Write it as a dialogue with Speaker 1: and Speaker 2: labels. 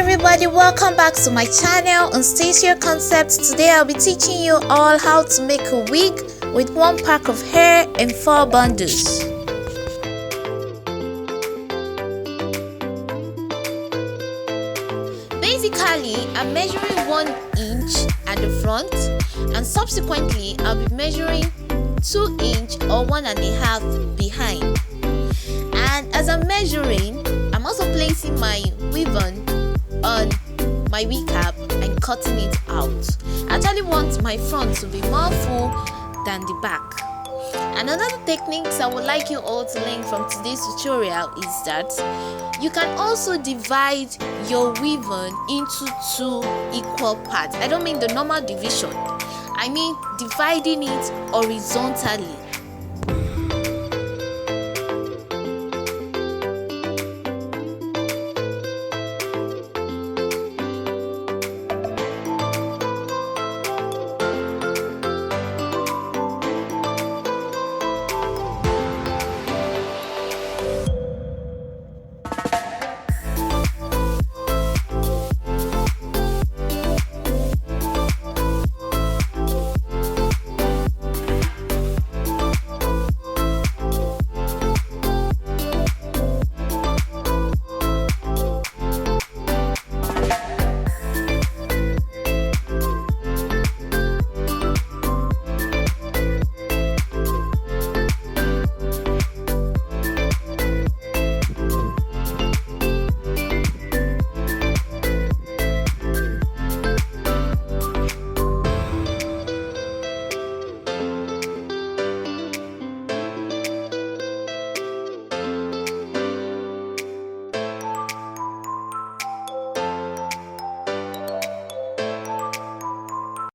Speaker 1: everybody, welcome back to my channel on Stacia Concepts. Today I'll be teaching you all how to make a wig with one pack of hair and 4 bundles. Basically, I'm measuring 1 inch at the front and subsequently I'll be measuring 2 inch or 1.5 behind. And as I'm measuring, I'm also placing my weavon on my wig cap and cutting it out. I actually want my front to be more full than the back. And another techniques I would like you all to learn from today's tutorial is that you can also divide your weavon into 2 equal parts. I don't mean the normal division, I mean dividing it horizontally.